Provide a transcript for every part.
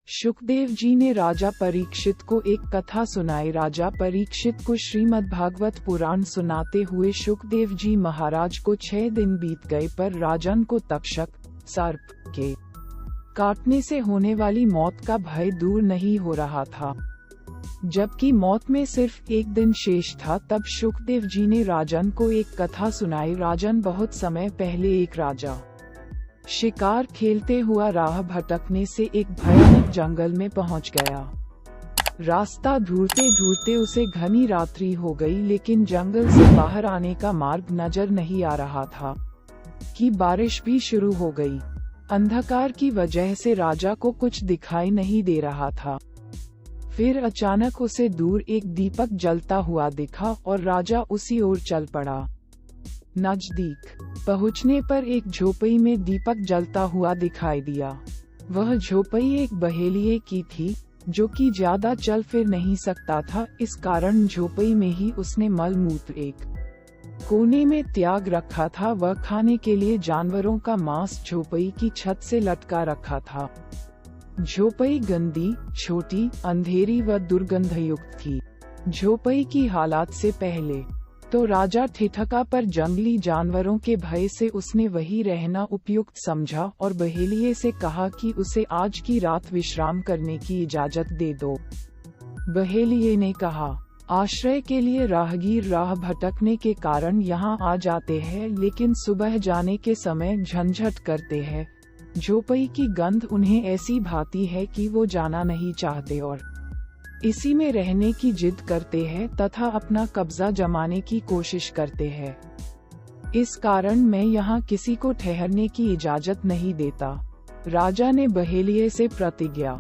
शुकदेव जी ने राजा परीक्षित को एक कथा सुनाई। राजा परीक्षित को श्रीमद् भागवत पुराण सुनाते हुए शुकदेव जी महाराज को 6 दिन बीत गए, पर राजन को तक्षक सर्प के काटने से होने वाली मौत का भय दूर नहीं हो रहा था। जबकि मौत में सिर्फ 1 दिन शेष था, तब शुकदेव जी ने राजन को एक कथा सुनाई। राजन, बहुत समय पहले एक राजा शिकार खेलते हुआ राह भटकने से एक भयानक जंगल में पहुंच गया। रास्ता ढूंढते ढूंढते उसे घनी रात्रि हो गई, लेकिन जंगल से बाहर आने का मार्ग नजर नहीं आ रहा था कि बारिश भी शुरू हो गई। अंधकार की वजह से राजा को कुछ दिखाई नहीं दे रहा था। फिर अचानक उसे दूर एक दीपक जलता हुआ दिखा और राजा उसी ओर चल पड़ा। नजदीक पहुंचने पर एक झोपड़ी में दीपक जलता हुआ दिखाई दिया। वह झोपड़ी एक बहेलिये की थी, जो कि ज्यादा चल फिर नहीं सकता था। इस कारण झोपड़ी में ही उसने मल मूत्र एक कोने में त्याग रखा था। वह खाने के लिए जानवरों का मांस झोपड़ी की छत से लटका रखा था। झोपड़ी गंदी, छोटी, अंधेरी व दुर्गंधयुक्त थी। झोपड़ी की हालात से पहले तो राजा ठिठका, पर जंगली जानवरों के भय से उसने वही रहना उपयुक्त समझा और बहेलिये से कहा कि उसे आज की रात विश्राम करने की इजाजत दे दो। बहेलिये ने कहा, आश्रय के लिए राहगीर राह भटकने के कारण यहाँ आ जाते हैं, लेकिन सुबह जाने के समय झंझट करते हैं। झोपड़ी की गंध उन्हें ऐसी भाती है कि वो जाना नहीं चाहते और इसी में रहने की जिद करते हैं तथा अपना कब्जा जमाने की कोशिश करते हैं। इस कारण मैं यहाँ किसी को ठहरने की इजाजत नहीं देता। राजा ने बहेलिये से प्रतिज्ञा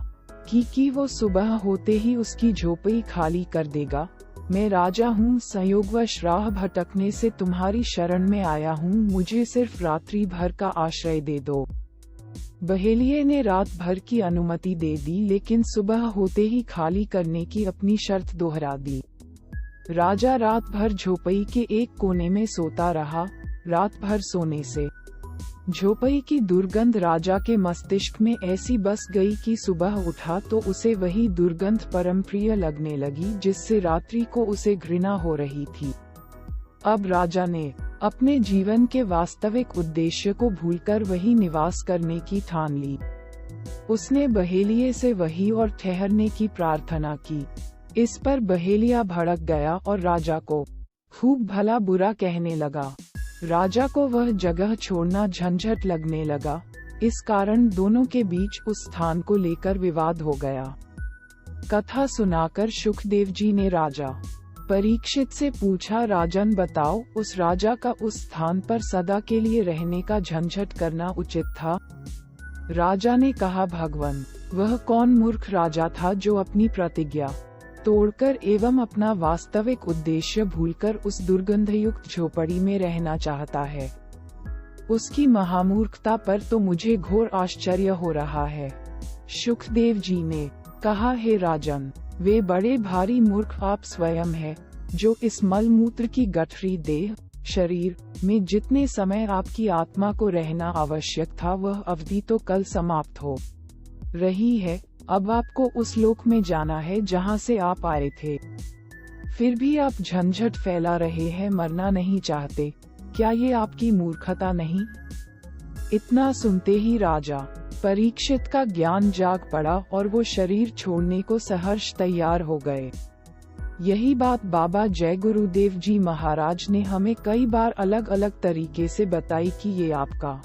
की कि वो सुबह होते ही उसकी झोपड़ी खाली कर देगा। मैं राजा हूँ, संयोगवश राह भटकने से तुम्हारी शरण में आया हूँ, मुझे सिर्फ रात्रि भर का आश्रय दे दो। बहेलिये ने रात भर की अनुमति दे दी, लेकिन सुबह होते ही खाली करने की अपनी शर्त दोहरा दी। राजा रात भर झोपड़ी के एक कोने में सोता रहा। रात भर सोने से झोपड़ी की दुर्गंध राजा के मस्तिष्क में ऐसी बस गई कि सुबह उठा तो उसे वही दुर्गंध परम प्रिय लगने लगी, जिससे रात्रि को उसे घृणा हो रही थी। अब राजा ने अपने जीवन के वास्तविक उद्देश्य को भूलकर वही निवास करने की ठान ली। उसने बहेलिये से वही और ठहरने की प्रार्थना की। इस पर बहेलिया भड़क गया और राजा को खूब भला बुरा कहने लगा। राजा को वह जगह छोड़ना झंझट लगने लगा। इस कारण दोनों के बीच उस स्थान को लेकर विवाद हो गया। कथा सुनाकर शुकदेव जी ने राजा परीक्षित से पूछा, राजन बताओ, उस राजा का उस स्थान पर सदा के लिए रहने का झंझट करना उचित था? राजा ने कहा, भगवान, वह कौन मूर्ख राजा था जो अपनी प्रतिज्ञा तोड़कर एवं अपना वास्तविक उद्देश्य भूलकर उस दुर्गंधयुक्त झोपड़ी में रहना चाहता है। उसकी महामूर्खता पर तो मुझे घोर आश्चर्य हो रहा है। शुकदेव जी ने कहा, हे राजन, वे बड़े भारी मूर्ख आप स्वयं हैं, जो इस मलमूत्र की गठरी देह शरीर में जितने समय आपकी आत्मा को रहना आवश्यक था, वह अवधि तो कल समाप्त हो रही है। अब आपको उस लोक में जाना है जहां से आप आए थे। फिर भी आप झंझट फैला रहे हैं, मरना नहीं चाहते। क्या ये आपकी मूर्खता नहीं? इतना सुनते ही राजा परीक्षित का ज्ञान जाग पड़ा और वो शरीर छोड़ने को सहर्ष तैयार हो गए। यही बात बाबा जय गुरुदेव जी महाराज ने हमें कई बार अलग अलग तरीके से बताई कि ये आपका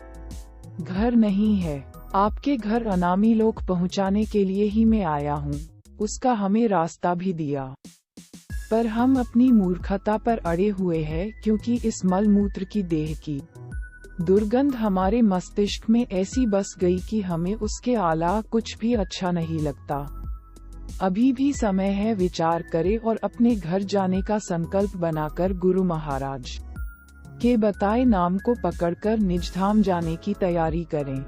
घर नहीं है, आपके घर अनामी लोक पहुंचाने के लिए ही मैं आया हूँ। उसका हमें रास्ता भी दिया, पर हम अपनी मूर्खता पर अड़े हुए हैं, क्योंकि इस मलमूत्र की देह की दुर्गंध हमारे मस्तिष्क में ऐसी बस गई कि हमें उसके अलावा कुछ भी अच्छा नहीं लगता। अभी भी समय है, विचार करें और अपने घर जाने का संकल्प बनाकर गुरु महाराज के बताए नाम को पकड़कर निज धाम जाने की तैयारी करें।